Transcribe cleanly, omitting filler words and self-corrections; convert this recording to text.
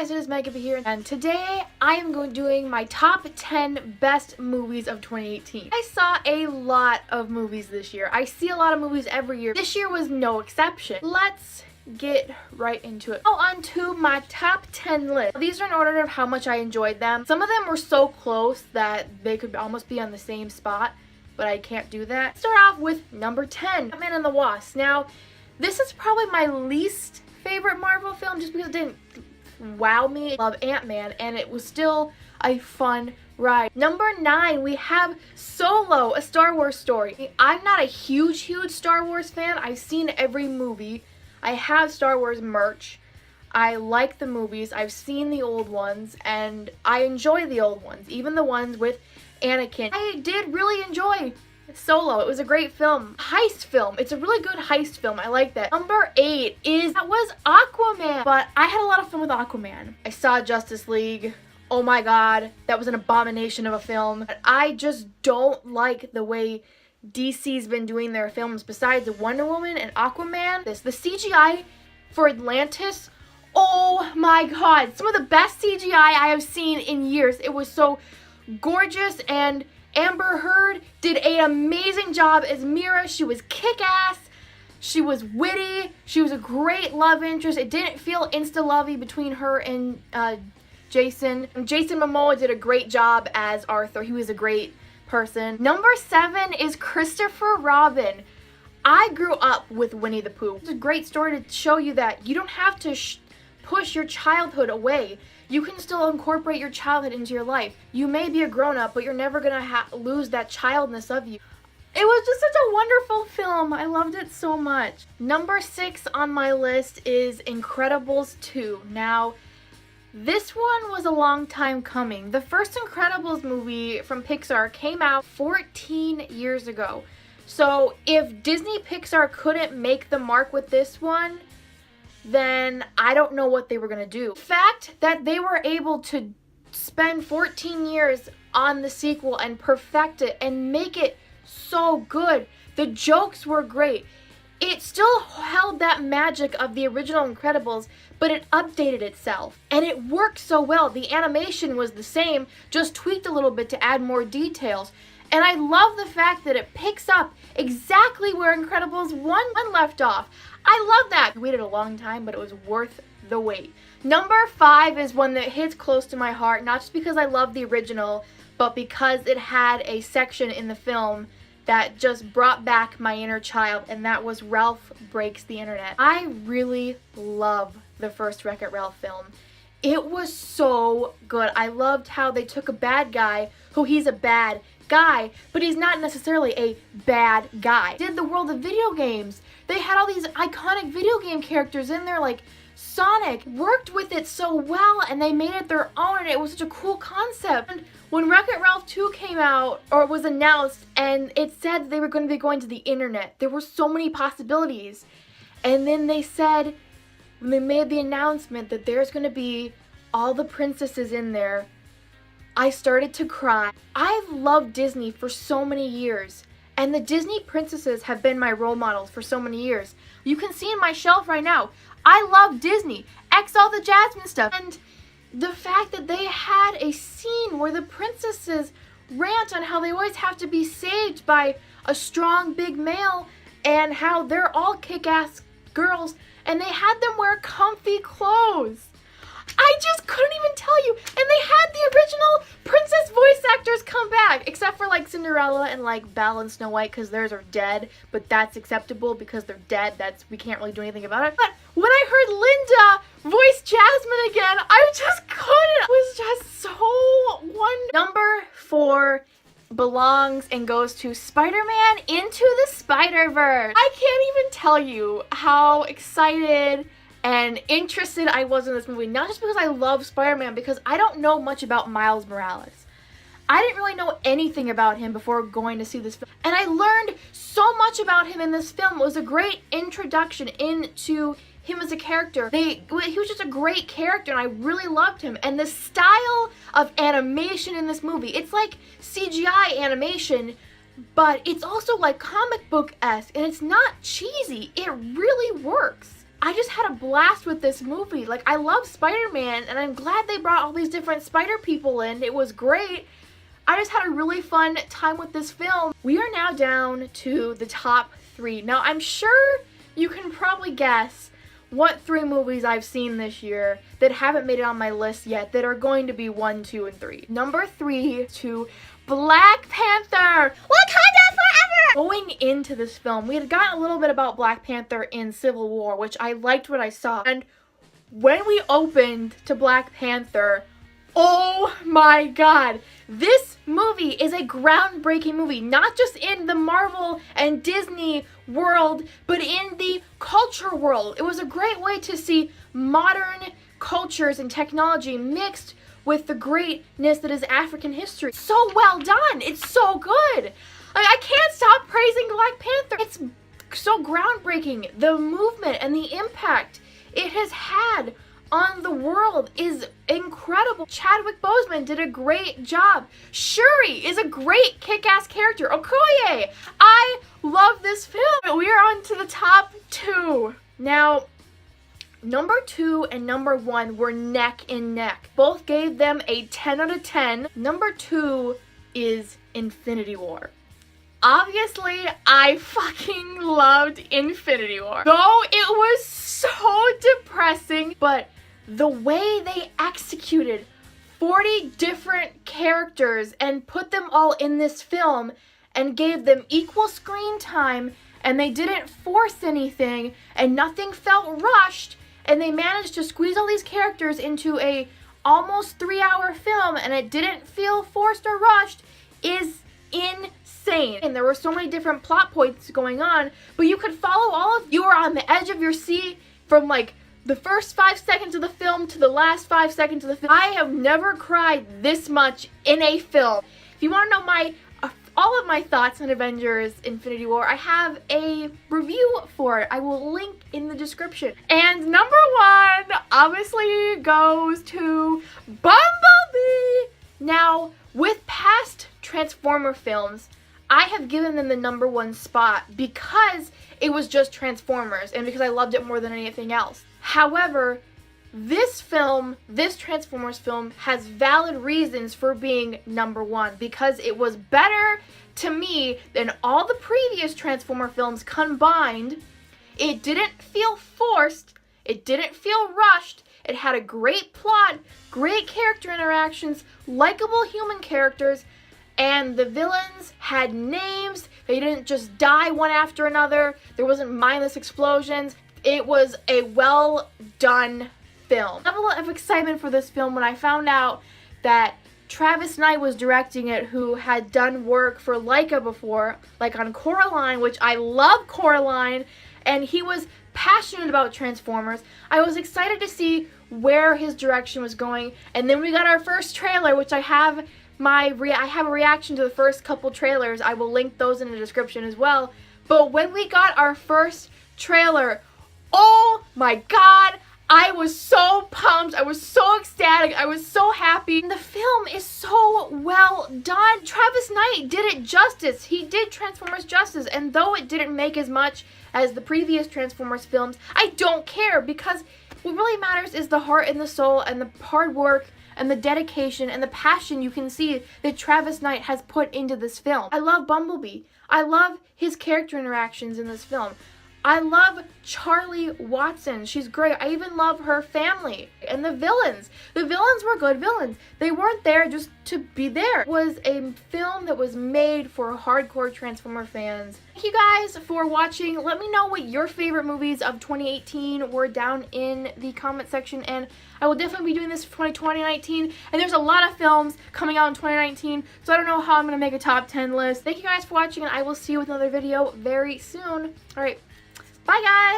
guys, it is Megan here, and today I am doing my top 10 best movies of 2018. I saw a lot of movies this year. I see a lot of movies every year. This year was no exception. Let's get right into it. Now on to my top 10 list. These are in order of how much I enjoyed them. Some of them were so close that they could almost be on the same spot, but I can't do that. Start off with number 10, Ant-Man and the Wasp. Now, this is probably my least favorite Marvel film just because it didn't wow me. I love Ant-Man and it was still a fun ride. Number 9, we have Solo, a Star Wars story. I'm not a huge Star Wars fan. I've seen every movie. I have Star Wars merch. I like the movies. I've seen the old ones and I enjoy the old ones, even the ones with Anakin. I did really enjoy Solo. It was a great film. Heist film. It's a really good heist film. I like that. Number 8 was Aquaman. But I had a lot of fun with Aquaman. I saw Justice League. Oh my god, that was an abomination of a film. I just don't like the way DC's been doing their films besides Wonder Woman and Aquaman. The CGI for Atlantis, oh my god, some of the best CGI I have seen in years. It was so gorgeous, and Amber Heard did an amazing job as Mira. She was kick-ass, she was witty, she was a great love interest. It didn't feel insta-lovey between her and Jason. And Jason Momoa did a great job as Arthur. He was a great person. Number 7 is Christopher Robin. I grew up with Winnie the Pooh. It's a great story to show you that you don't have to push your childhood away. You can still incorporate your childhood into your life. You may be a grown-up, but you're never gonna lose that childness of you. It was just such a wonderful film. I loved it so much. Number 6 on my list is Incredibles 2. Now, this one was a long time coming. The first Incredibles movie from Pixar came out 14 years ago. So if Disney Pixar couldn't make the mark with this one, then I don't know what they were gonna do. The fact that they were able to spend 14 years on the sequel and perfect it and make it so good. The jokes were great. It still held that magic of the original Incredibles, but it updated itself. And it worked so well. The animation was the same, just tweaked a little bit to add more details. And I love the fact that it picks up exactly where Incredibles 1 left off. I love that. I waited a long time, but it was worth the wait. Number 5 is one that hits close to my heart, not just because I love the original, but because it had a section in the film that just brought back my inner child, and that was Ralph Breaks the Internet. I really love the first Wreck-It Ralph film. It was so good. I loved how they took a bad guy, who he's a bad guy, but he's not necessarily a bad guy. Did the world of video games. They had all these iconic video game characters in there, like Sonic. Worked with it so well, and they made it their own, and it was such a cool concept. And when Wreck-It Ralph 2 came out, or was announced, and it said they were going to be going to the internet, there were so many possibilities. And then they said, when they made the announcement that there's going to be all the princesses in there, I started to cry. I've loved Disney for so many years, and the Disney princesses have been my role models for so many years. You can see in my shelf right now, I love Disney, X all the Jasmine stuff. And the fact that they had a scene where the princesses rant on how they always have to be saved by a strong big male and how they're all kick-ass girls, and they had them wear comfy clothes. I just couldn't even tell you. And they had the original princess voice actors come back, except for like Cinderella and like Belle and Snow White, because theirs are dead, but that's acceptable because they're dead. We can't really do anything about it. But when I heard Linda voice Jasmine again, I just couldn't. It was just so wonderful. Number 4 belongs and goes to Spider-Man Into the Spider-Verse. I can't even tell you how excited and interested I was in this movie, not just because I love Spider-Man, because I don't know much about Miles Morales. I didn't really know anything about him before going to see this film, and I learned so much about him in this film. It was a great introduction into him as a character. He was just a great character, and I really loved him. And the style of animation in this movie, it's like CGI animation, but it's also like comic book-esque, and it's not cheesy. It really works. I just had a blast with this movie. Like, I love Spider-Man, and I'm glad they brought all these different Spider people in. It was great. I just had a really fun time with this film. We are now down to the top 3. Now, I'm sure you can probably guess what 3 movies I've seen this year that haven't made it on my list yet that are going to be 1, 2, and 3. Number 3 to Black Panther, Wakanda Forever! Going into this film, we had gotten a little bit about Black Panther in Civil War, which I liked what I saw. And when we opened to Black Panther, oh my god, this movie is a groundbreaking movie, not just in the Marvel and Disney world, but in the culture world. It was a great way to see modern cultures and technology mixed with the greatness that is African history. So well done. It's so good. Like, I can't stop praising Black Panther. It's so groundbreaking. The movement and the impact it has had on the world is incredible. Chadwick Boseman did a great job. Shuri is a great kick-ass character. Okoye, I love this film. We are on to the top 2. Now, number 2 and number 1 were neck and neck. Both gave them a 10 out of 10. Number 2 is Infinity War. Obviously, I fucking loved Infinity War. Though it was so depressing, but the way they executed 40 different characters and put them all in this film and gave them equal screen time, and they didn't force anything and nothing felt rushed, and they managed to squeeze all these characters into a almost 3-hour film and it didn't feel forced or rushed is insane. And there were so many different plot points going on, but you could follow all of, you were on the edge of your seat from like the first 5 seconds of the film to the last 5 seconds of the film. I have never cried this much in a film. If you want to know all of my thoughts on Avengers Infinity War, I have a review for it. I will link in the description. And number 1 obviously goes to Bumblebee. Now, with past Transformer films, I have given them the number 1 spot because it was just Transformers and because I loved it more than anything else. However, this film, this Transformers film, has valid reasons for being number 1 because it was better to me than all the previous Transformer films combined. It didn't feel forced. It didn't feel rushed. It had a great plot, great character interactions, likable human characters, and the villains had names. They didn't just die one after another. There wasn't mindless explosions. It was a well done film. Level of excitement for this film when I found out that Travis Knight was directing it, who had done work for Laika before, like on Coraline, which I love Coraline, and he was passionate about Transformers. I was excited to see where his direction was going, and then we got our first trailer, which I have a reaction to the first couple trailers. I will link those in the description as well. But when we got our first trailer, oh my god, I was so pumped, I was so ecstatic, I was so happy. And the film is so well done. Travis Knight did it justice. He did Transformers justice, and though it didn't make as much as the previous Transformers films, I don't care because what really matters is the heart and the soul and the hard work and the dedication and the passion you can see that Travis Knight has put into this film. I love Bumblebee. I love his character interactions in this film. I love Charlie Watson. She's great. I even love her family. And the villains. The villains were good villains. They weren't there just to be there. It was a film that was made for hardcore Transformer fans. Thank you guys for watching. Let me know what your favorite movies of 2018 were down in the comment section. And I will definitely be doing this for 2019. And there's a lot of films coming out in 2019. So I don't know how I'm going to make a top 10 list. Thank you guys for watching, and I will see you with another video very soon. Alright. Bye, guys!